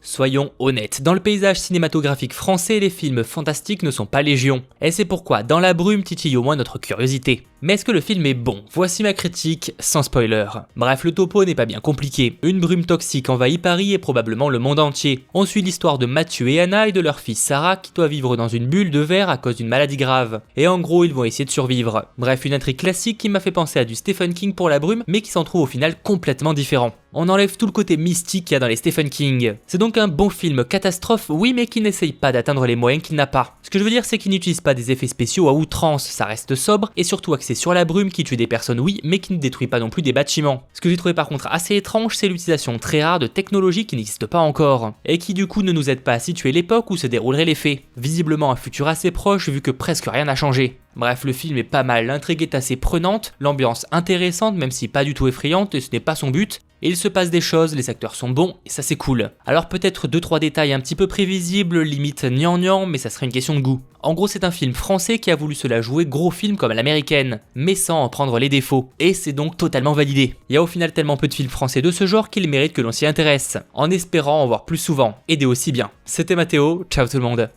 Soyons honnêtes, dans le paysage cinématographique français, les films fantastiques ne sont pas légion. Et c'est pourquoi Dans la brume titille au moins notre curiosité. Mais est-ce que le film est bon? Voici ma critique, sans spoiler. Bref, le topo n'est pas bien compliqué. Une brume toxique envahit Paris et probablement le monde entier. On suit l'histoire de Mathieu et Anna et de leur fille Sarah qui doit vivre dans une bulle de verre à cause d'une maladie grave. Et en gros, ils vont essayer de survivre. Bref, une intrigue classique qui m'a fait penser à du Stephen King pour la brume, mais qui s'en trouve au final complètement différent. On enlève tout le côté mystique qu'il y a dans les Stephen King. C'est donc un bon film catastrophe, oui, mais qui n'essaye pas d'atteindre les moyens qu'il n'a pas. Ce que je veux dire, c'est qu'il n'utilise pas des effets spéciaux à outrance, ça reste sobre, et surtout axé sur la brume qui tue des personnes, oui, mais qui ne détruit pas non plus des bâtiments. Ce que j'ai trouvé par contre assez étrange, c'est l'utilisation très rare de technologies qui n'existent pas encore, et qui du coup ne nous aide pas à situer l'époque où se dérouleraient les faits. Visiblement un futur assez proche vu que presque rien n'a changé. Bref, le film est pas mal, l'intrigue est assez prenante, l'ambiance intéressante même si pas du tout effrayante et ce n'est pas son but. Et il se passe des choses, les acteurs sont bons et ça c'est cool. Alors peut-être 2-3 détails un petit peu prévisibles, limite gnangnan, mais ça serait une question de goût. En gros c'est un film français qui a voulu se la jouer gros film comme à l'américaine, mais sans en prendre les défauts. Et c'est donc totalement validé. Il y a au final tellement peu de films français de ce genre qu'il mérite que l'on s'y intéresse, en espérant en voir plus souvent, et des aussi bien. C'était Mathéo, ciao tout le monde.